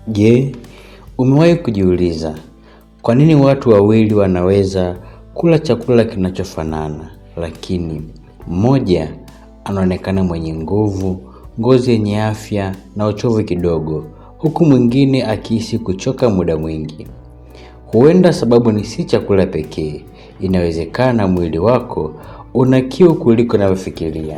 Je, umewahi kujiuliza kwa nini watu wawili wanaweza kula chakula kinachofanana, lakini mmoja anaonekana mwenye nguvu, ngozi yenye afya na uchovu kidogo, huku mwingine akihisi kuchoka muda mwingi? Huenda sababu ni si chakula pekee. Inawezekana mwili wako una kiu kuliko unavyofikiria.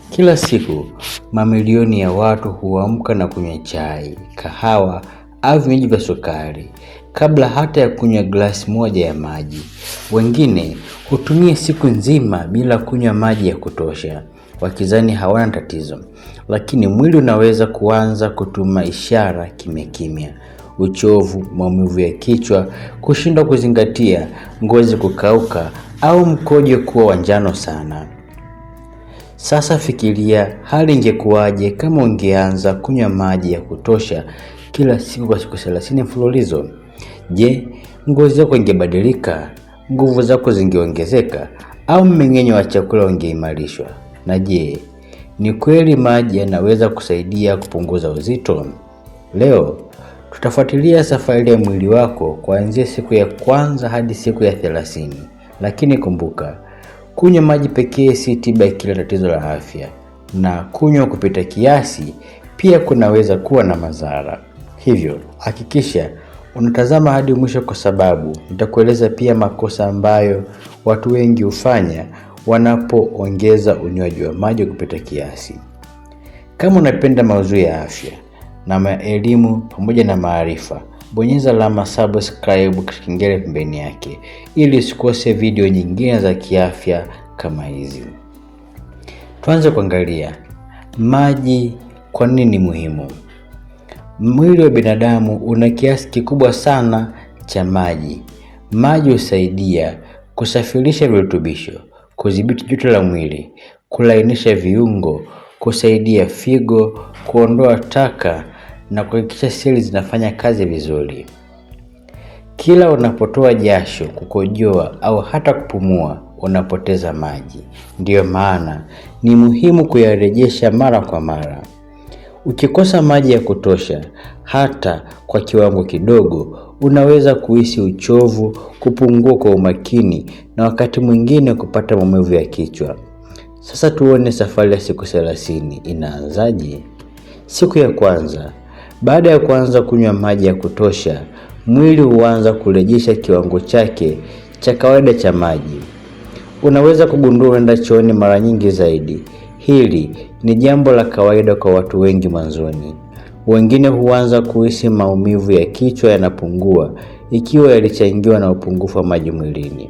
Kila siku, mamilioni ya watu huamka na kunywa chai, kahawa au vinywaji vya sukari kabla hata ya kunywa glasi moja ya maji. Wengine hutumia siku nzima bila kunywa maji ya kutosha, wakidhani hawana tatizo. Lakini mwili unaweza kuanza kutuma ishara kimya kimya: uchovu, maumivu ya kichwa, kushindwa kuzingatia, ngozi kukauka au mkojo kuwa wa njano sana. Sasa fikiria hali ingekuwaje kama ungeanza kunywa maji ya kutosha kila siku kwa siku 30 mfululizo? Je, ngozi yako ingebadilika? Nguvu zako zingeongezeka? Au mmeng'enyo wa chakula ungeimarishwa? Na je, ni kweli maji yanaweza kusaidia kupunguza uzito? Leo tutafuatilia safari ya mwili wako kuanzia siku ya kwanza hadi siku ya 30. Lakini kumbuka, kunywa maji pekee si tiba ya kila tatizo la afya, na kunywa kupita kiasi pia kunaweza kuwa na madhara. Hivyo, hakikisha unatazama hadi mwisho, kwa sababu nitakueleza pia makosa ambayo watu wengi hufanya wanapoongeza unywaji wa maji kupita kiasi. Kama unapenda maudhui ya afya na elimu pamoja na maarifa, bonyeza alama subscribe kisha kengele pembeni yake ili usikose video nyingine za kiafya kama hizi. Tuanze kuangalia maji kwa nini ni muhimu. Mwili wa binadamu una kiasi kikubwa sana cha maji. Maji husaidia kusafirisha virutubisho, kudhibiti joto la mwili, kulainisha viungo, kusaidia figo, kuondoa taka na kuhakikisha seli zinafanya kazi vizuri. Kila unapotoa jasho, kukojoa au hata kupumua, unapoteza maji. Ndiyo maana ni muhimu kuyarejesha mara kwa mara. Ukikosa maji ya kutosha, hata kwa kiwango kidogo, unaweza kuhisi uchovu, kupungua kwa umakini na wakati mwingine kupata maumivu ya kichwa. Sasa tuone safari ya siku 30 inaanzaje. Siku ya kwanza, baada ya kuanza kunywa maji ya kutosha, mwili huanza kurejesha kiwango chake cha kawaida cha maji. Unaweza kugundua unaenda chooni mara nyingi zaidi. Hili ni jambo la kawaida kwa watu wengi mwanzoni. Wengine huanza kuhisi maumivu ya kichwa yanapungua, ikiwa yalichangiwa na upungufu wa maji mwilini.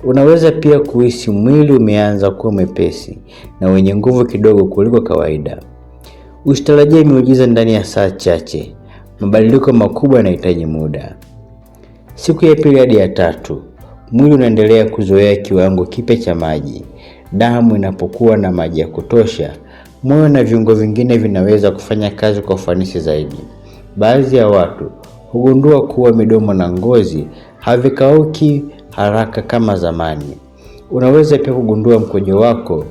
Unaweza pia kuhisi mwili umeanza kuwa mwepesi na wenye nguvu kidogo kuliko kawaida. Usitarajie miujiza ndani ya saa chache. Mabadiliko makubwa yanahitaji muda. Siku ya pili hadi ya 3, mwili unaendelea kuzoea kiwango kipya cha maji. Damu inapokuwa na maji ya kutosha, moyo na viungo vingine vinaweza kufanya kazi kwa ufanisi zaidi. Baadhi ya watu hugundua kuwa midomo na ngozi havikauki haraka kama zamani. Unaweza pia kugundua mkojo wako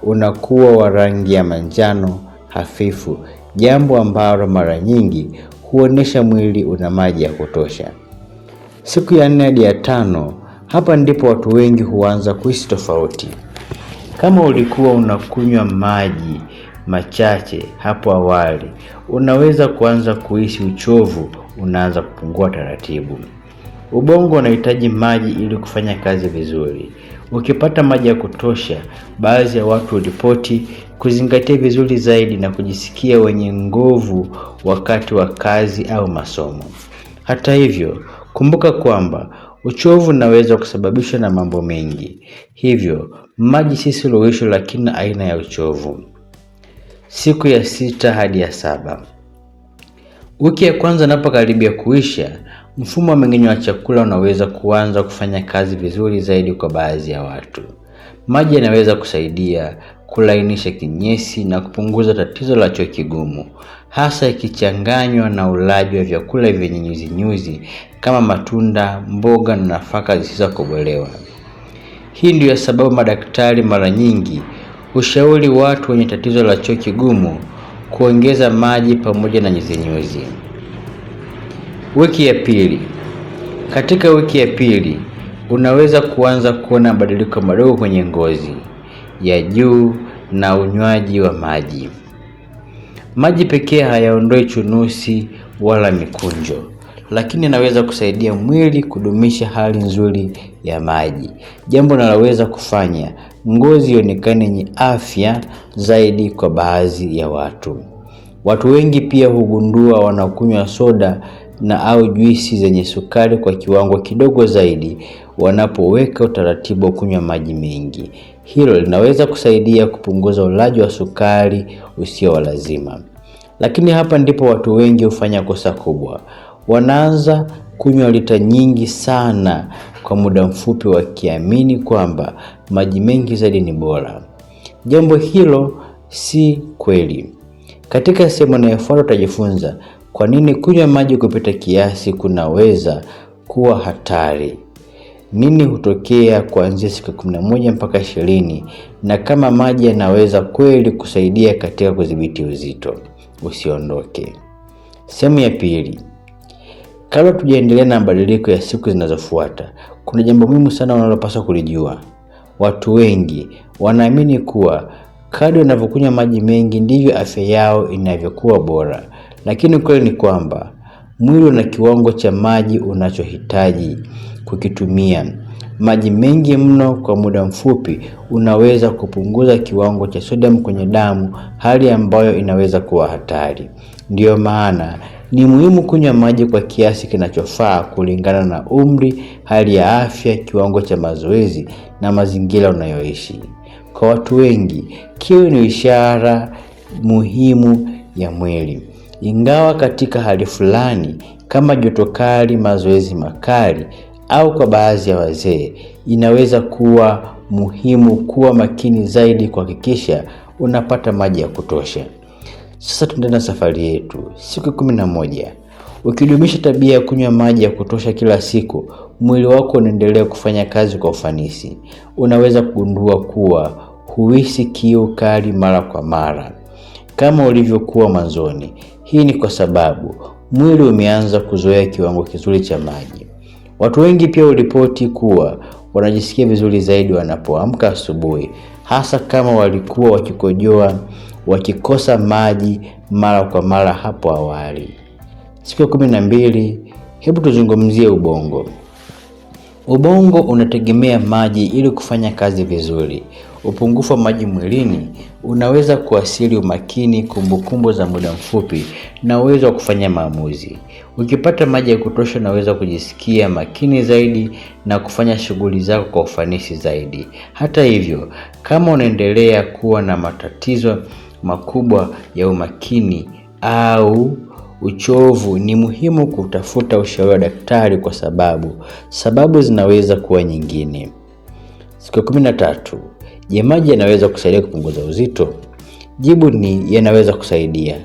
unakuwa wa rangi ya manjano hafifu, jambo ambalo mara nyingi huonesha mwili una maji ya kutosha. Siku ya 4 hadi ya 5, hapa ndipo watu wengi huanza kuhisi tofauti. Kama ulikuwa unakunywa maji machache hapo awali, unaweza kuanza kuhisi uchovu unaanza kupungua taratibu. Ubongo unahitaji maji ili kufanya kazi vizuri. Ukipata maji ya kutosha, baadhi ya watu hulipoti kuzingatia vizuri zaidi na kujisikia wenye nguvu wakati wa kazi au masomo. Hata hivyo, kumbuka kwamba uchovu unaweza kusababishwa na mambo mengi. Hivyo, maji si suluhisho, lakini aina ya uchovu. Siku ya 6 hadi ya 7. Wiki ya kwanza inapokaribia kuisha, mfumo wa mmeng'enyo wa chakula unaweza kuanza kufanya kazi vizuri zaidi kwa baadhi ya watu. Maji yanaweza kusaidia kulainisha kinyesi na kupunguza tatizo la choo kigumu, hasa ikichanganywa na ulaji wa vyakula vyenye nyuzi kama matunda, mboga na nafaka zisizokobolewa. Hii ndiyo sababu madaktari mara nyingi hushauri watu wenye tatizo la choo kigumu kuongeza maji pamoja na nyuzi. Wiki ya pili. Katika wiki ya pili, unaweza kuanza kuona mabadiliko madogo kwenye ngozi ya juu na unywaji wa maji. Maji pekee hayaondoi chunusi wala mikunjo, lakini yanaweza kusaidia mwili kudumisha hali nzuri ya maji, jambo linaloweza kufanya ngozi ionekane yenye afya zaidi kwa baadhi ya watu. Watu wengi pia hugundua wanakunywa soda na au juisi zenye sukari kwa kiwango kidogo zaidi wanapoweka utaratibu wa kunywa maji mengi. Hilo linaweza kusaidia kupunguza ulaji wa sukari usio wa lazima. Lakini hapa ndipo watu wengi hufanya kosa kubwa. Wanaanza kunywa lita nyingi sana kwa muda mfupi wakiamini kwamba maji mengi zaidi ni bora. Jambo hilo si kweli. Katika sehemu inayofuata utajifunza kwa nini kunywa maji kupita kiasi kunaweza kuwa hatari. Nini hutokea kuanzia siku 11 mpaka 20 na kama maji yanaweza kweli kusaidia katika kudhibiti uzito. Usiondoke. Sehemu ya pili. Kabla tujaendelea na mabadiliko ya siku zinazofuata, kuna jambo muhimu sana unalopaswa kulijua. Watu wengi wanaamini kuwa kadri wanavyokunywa maji mengi ndivyo afya yao inavyokuwa bora. Lakini ukweli ni kwamba mwili una kiwango cha maji unachohitaji kukitumia. Maji mengi mno kwa muda mfupi unaweza kupunguza kiwango cha sodium kwenye damu, hali ambayo inaweza kuwa hatari. Ndiyo maana ni muhimu kunywa maji kwa kiasi kinachofaa kulingana na umri, hali ya afya, kiwango cha mazoezi na mazingira unayoishi. Kwa watu wengi, kiu ni ishara muhimu ya mwili. Ingawa katika hali fulani kama joto kali, mazoezi makali au kwa baadhi ya wazee, inaweza kuwa muhimu kuwa makini zaidi kuhakikisha unapata maji ya kutosha. Sasa tuendelee na safari yetu. Siku 11. Ukidumisha tabia ya kunywa maji ya kutosha kila siku, mwili wako unaendelea kufanya kazi kwa ufanisi. Unaweza kugundua kuwa huhisi kiu kali mara kwa mara kama ulivyokuwa mwanzoni. Hii ni kwa sababu mwili umeanza kuzoea kiwango kizuri cha maji. Watu wengi pia uripoti kuwa wanajisikia vizuri zaidi wanapoamka asubuhi, hasa kama walikuwa wakikojoa wakikosa maji mara kwa mara hapo awali. Siku 12, hebu tuzungumzie ubongo. Ubongo unategemea maji ili kufanya kazi vizuri. Upungufu wa maji mwilini unaweza kuathiri umakini, kumbukumbu za muda mfupi na uwezo wa kufanya maamuzi. Ukipata maji ya kutosha unaweza kujisikia makini zaidi na kufanya shughuli zako kwa ufanisi zaidi. Hata hivyo, kama unaendelea kuwa na matatizo makubwa ya umakini au uchovu, ni muhimu kutafuta ushauri wa daktari kwa sababu zinaweza kuwa nyingine. Siku 13. Je, maji yanaweza kusaidia kupunguza uzito? Jibu ni yanaweza kusaidia,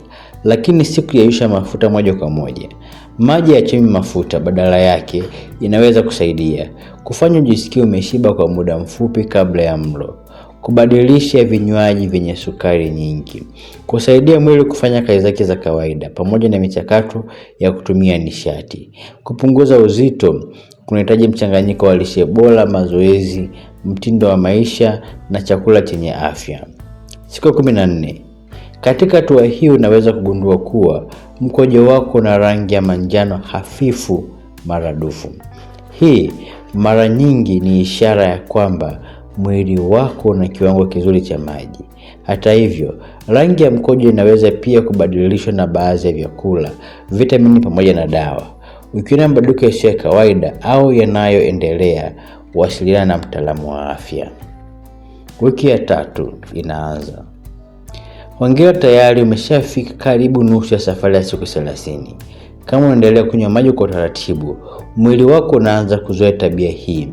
lakini si kuyeyusha mafuta moja kwa moja. Maji hayachemi mafuta, badala yake inaweza kusaidia kufanya ujisikie umeshiba kwa muda mfupi kabla ya mlo, kubadilisha vinywaji vyenye sukari nyingi, kusaidia mwili kufanya kazi zake za kawaida pamoja na michakato ya kutumia nishati. Kupunguza uzito kunahitaji mchanganyiko wa lishe bora, mazoezi, mtindo wa maisha na chakula chenye afya. Siku 14. Katika hatua hii unaweza kugundua kuwa mkojo wako una rangi ya manjano hafifu maradufu. Hii mara nyingi ni ishara ya kwamba mwili wako una kiwango kizuri cha maji. Hata hivyo, rangi ya mkojo inaweza pia kubadilishwa na baadhi ya vyakula, vitamini pamoja na dawa. Ukiona mabadiliko yasiyo ya kawaida au yanayoendelea, wasiliana na mtaalamu wa afya. Wiki ya 3 inaanza. Hongera, tayari umeshafika karibu nusu ya safari ya siku 30. Kama unaendelea kunywa maji kwa utaratibu, mwili wako unaanza kuzoea tabia hii.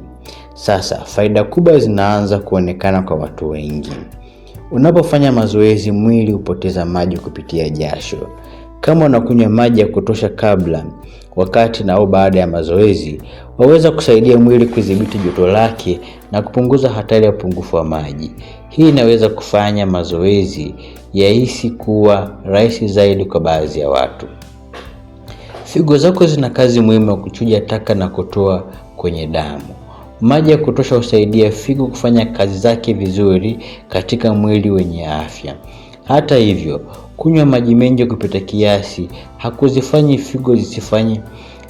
Sasa faida kubwa zinaanza kuonekana kwa watu wengi. Unapofanya mazoezi, mwili hupoteza maji kupitia jasho. Kama unakunywa maji ya kutosha kabla, wakati na au baada ya mazoezi, waweza kusaidia mwili kudhibiti joto lake na kupunguza hatari ya upungufu wa maji. Hii inaweza kufanya mazoezi yahisi kuwa rahisi zaidi kwa baadhi ya watu. Figo zako zina kazi muhimu ya kuchuja taka na kutoa kwenye damu. Maji ya kutosha husaidia figo kufanya kazi zake vizuri katika mwili wenye afya. Hata hivyo, kunywa maji mengi kupita kiasi hakuzifanyi figo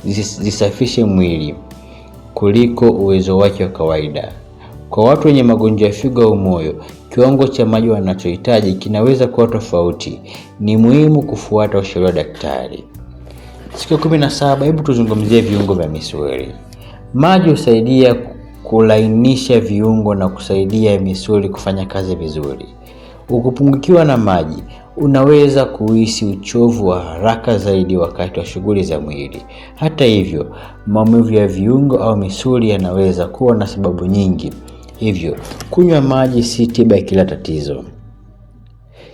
zisafishe mwili kuliko uwezo wake wa kawaida. Kwa watu wenye magonjwa ya figo au moyo, kiwango cha maji wanachohitaji kinaweza kuwa tofauti. Ni muhimu kufuata ushauri wa daktari. Siku 17, hebu tuzungumzie viungo vya misuli. Maji husaidia kulainisha viungo na kusaidia misuli kufanya kazi vizuri. Ukipungukiwa na maji, unaweza kuhisi uchovu wa haraka zaidi wakati wa shughuli za mwili. Hata hivyo, maumivu ya viungo au misuli yanaweza kuwa na sababu nyingi. Hivyo, kunywa maji si tiba ya kila tatizo.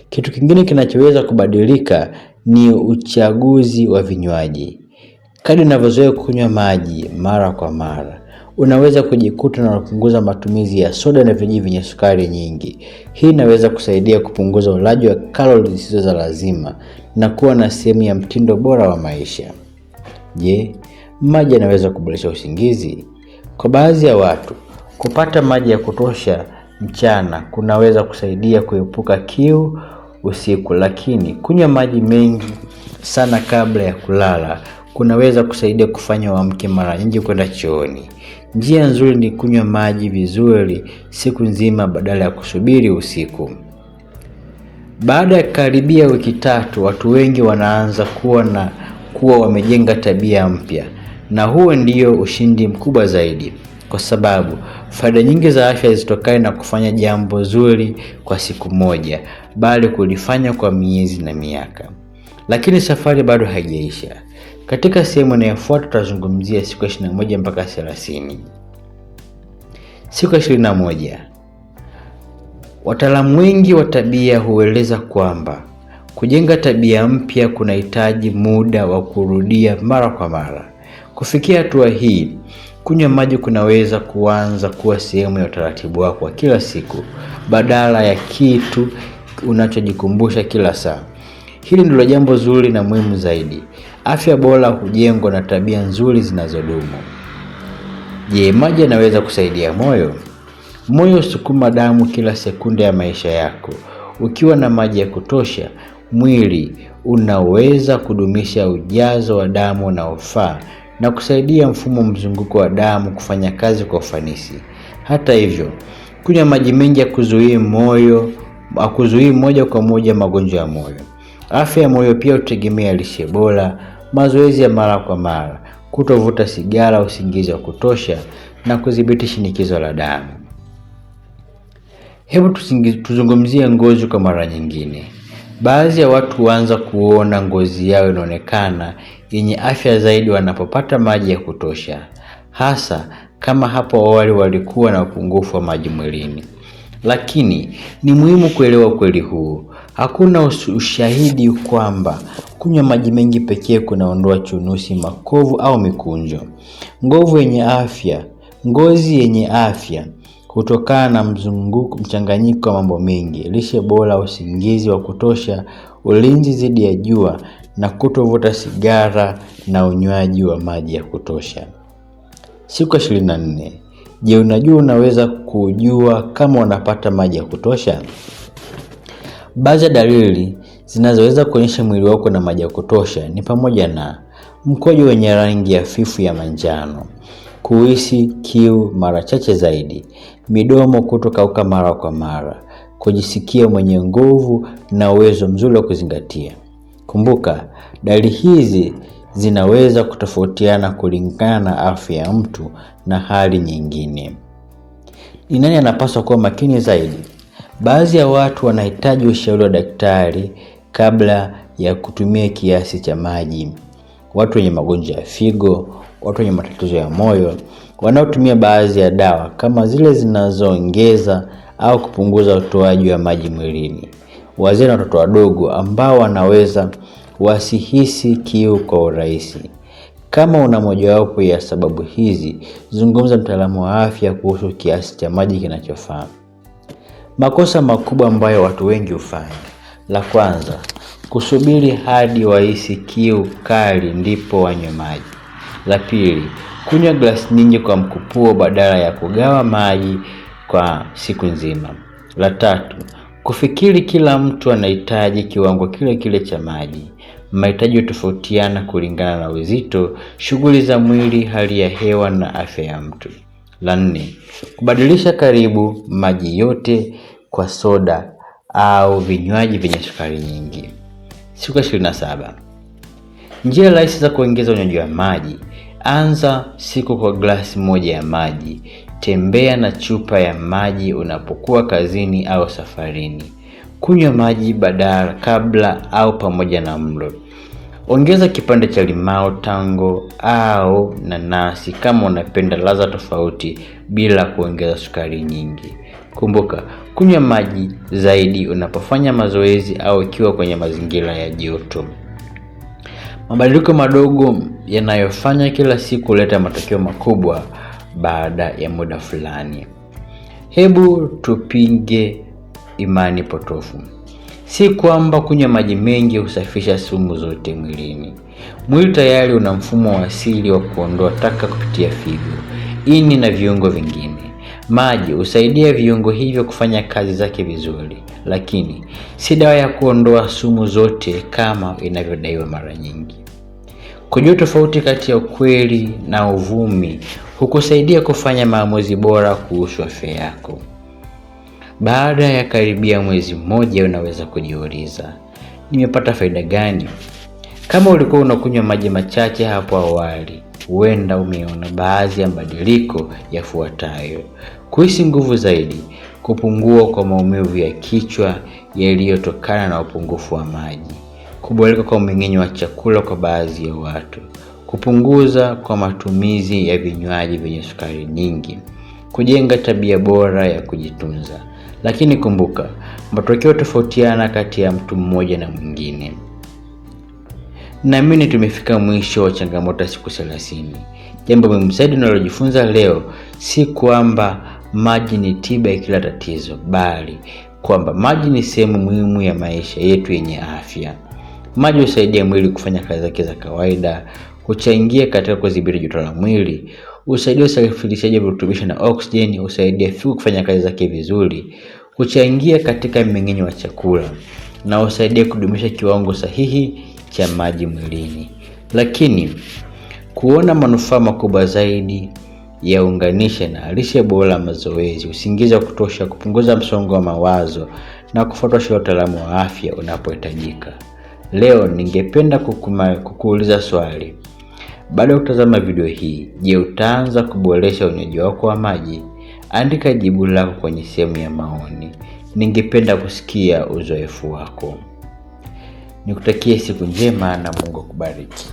Kitu kingine kinachoweza kubadilika ni uchaguzi wa vinywaji. Kadri unavyozoea kunywa maji mara kwa mara, unaweza kujikuta na kupunguza matumizi ya soda na vinywaji vyenye sukari nyingi. Hii inaweza kusaidia kupunguza ulaji wa kalori zisizo za lazima na kuwa na sehemu ya mtindo bora wa maisha. Je, maji yanaweza kuboresha usingizi? Kwa baadhi ya watu, kupata maji ya kutosha mchana kunaweza kusaidia kuepuka kiu usiku, lakini kunywa maji mengi sana kabla ya kulala kunaweza kusaidia kufanya uamke mara nyingi kwenda chooni. Njia nzuri ni kunywa maji vizuri siku nzima badala ya kusubiri usiku. Baada ya karibia wiki 3, watu wengi wanaanza kuwa wamejenga tabia mpya, na huo ndio ushindi mkubwa zaidi, kwa sababu faida nyingi za afya zitokana na kufanya jambo zuri kwa siku moja, bali kulifanya kwa miezi na miaka. Lakini safari bado haijaisha. Katika sehemu inayofuata tutazungumzia siku 21 mpaka 30. Siku 21. Wataalamu wengi wa tabia hueleza kwamba kujenga tabia mpya kunahitaji muda wa kurudia mara kwa mara. Kufikia hatua hii, kunywa maji kunaweza kuanza kuwa sehemu ya utaratibu wako wa kila siku badala ya kitu unachojikumbusha kila saa. Hili ndilo jambo zuri na muhimu zaidi. Afya bora hujengwa na tabia nzuri zinazodumu. Je, maji yanaweza kusaidia moyo? Moyo husukuma damu kila sekunde ya maisha yako. Ukiwa na maji ya kutosha, mwili unaweza kudumisha ujazo wa damu unaofaa na kusaidia mfumo mzunguko wa damu kufanya kazi kwa ufanisi. Hata hivyo, kunywa maji mengi hakuzuii moja kwa moja magonjwa ya moyo. Afya ya moyo pia hutegemea lishe bora, mazoezi ya mara kwa mara, kutovuta sigara, usingizi wa kutosha na kudhibiti shinikizo la damu. Hebu tuzungumzie ngozi kwa mara nyingine. Baadhi ya watu huanza kuona ngozi yao inaonekana yenye afya zaidi wanapopata maji ya kutosha, hasa kama hapo awali walikuwa na upungufu wa maji mwilini. Lakini ni muhimu kuelewa ukweli huu. Hakuna ushahidi kwamba kunywa maji mengi pekee kunaondoa chunusi, makovu au mikunjo. Ngozi yenye afya kutokana na mchanganyiko wa mambo mengi: lishe bora, usingizi wa kutosha, ulinzi dhidi ya jua na kutovuta sigara na unywaji wa maji ya kutosha. Siku 24. Je, unajua unaweza kujua kama unapata maji ya kutosha? Baadhi ya dalili zinazoweza kuonyesha mwili wako na maji ya kutosha ni pamoja na mkojo wenye rangi hafifu ya manjano, kuhisi kiu mara chache zaidi, midomo kutokauka mara kwa mara, kujisikia mwenye nguvu na uwezo mzuri wa kuzingatia. Kumbuka, dalili hizi zinaweza kutofautiana kulingana na afya ya mtu na hali nyingine. Ni nani anapaswa kuwa makini zaidi? Baadhi ya watu wanahitaji ushauri wa daktari kabla ya kutumia kiasi cha maji. Watu wenye magonjwa ya figo, watu wenye matatizo ya moyo, wanaotumia baadhi ya dawa kama zile zinazoongeza au kupunguza utoaji wa maji mwilini. Wazee na watoto wadogo ambao wanaweza wasihisi kiu kwa urahisi. Kama una mojawapo ya sababu hizi, zungumza na mtaalamu wa afya kuhusu kiasi cha maji kinachofaa. Makosa makubwa ambayo watu wengi hufanya. La kwanza, kusubiri hadi wahisi kiu kali ndipo wanywe maji. La pili, kunywa glasi nyingi kwa mkupuo badala ya kugawa maji kwa siku nzima. La tatu, kufikiri kila mtu anahitaji kiwango kile kile cha maji. Mahitaji hutofautiana kulingana na uzito, shughuli za mwili, hali ya hewa na afya ya mtu. La nne, kubadilisha karibu maji yote kwa soda au vinywaji vyenye sukari nyingi. Siku 27. Njia rahisi za kuongeza unywaji wa maji. Anza siku kwa glasi moja ya maji. Tembea na chupa ya maji unapokuwa kazini au safarini. Kunywa maji badala, kabla au pamoja na mlo. Ongeza kipande cha limao, tango au nanasi kama unapenda ladha tofauti bila kuongeza sukari nyingi. Kumbuka, kunywa maji zaidi unapofanya mazoezi au ikiwa kwenye mazingira ya joto. Mabadiliko madogo yanayofanya kila siku huleta matokeo makubwa baada ya muda fulani. Hebu tupinge imani potofu. Si kwamba kunywa maji mengi husafisha sumu zote mwilini. Mwili tayari una mfumo wa asili wa kuondoa taka kupitia figo, ini na viungo vingine. Maji husaidia viungo hivyo kufanya kazi zake vizuri, lakini si dawa ya kuondoa sumu zote kama inavyodaiwa mara nyingi. Kujua tofauti kati ya ukweli na uvumi hukusaidia kufanya maamuzi bora kuhusu afya yako. Baada ya karibia mwezi mmoja unaweza kujiuliza, nimepata faida gani? Kama ulikuwa unakunywa maji machache hapo awali, huenda umeona baadhi ya mabadiliko yafuatayo: kuhisi nguvu zaidi, kupungua kwa maumivu ya kichwa yaliyotokana na upungufu wa maji, kuboreka kwa mmeng'enyo wa chakula kwa baadhi ya watu, kupunguza kwa matumizi ya vinywaji vyenye sukari nyingi, kujenga tabia bora ya kujitunza. Lakini kumbuka, matokeo tofautiana kati ya mtu mmoja na mwingine. Naamini tumefika mwisho wa changamoto ya siku 30. Jambo muhimu zaidi tunalojifunza leo si kwamba maji ni tiba ya kila tatizo, bali kwamba maji ni sehemu muhimu ya maisha yetu yenye afya. Maji husaidia mwili kufanya kazi zake za kawaida, huchangia katika kudhibiti joto la mwili, husaidia usafirishaji wa virutubisho na oksijeni, husaidia figo kufanya kazi zake vizuri, huchangia katika mmeng'enyo wa chakula na husaidia kudumisha kiwango sahihi cha maji mwilini. Lakini kuona manufaa makubwa zaidi yaunganishe na lishe bora, mazoezi, usingizi wa kutosha, kupunguza msongo wa mawazo na kufuata ushauri wa wataalamu wa afya unapohitajika. Leo ningependa kukuuliza swali. Baada ya kutazama video hii, je, utaanza kuboresha unywaji wako wa maji? Andika jibu lako kwenye sehemu ya maoni. Ningependa kusikia uzoefu wako. Nikutakie siku njema na Mungu akubariki.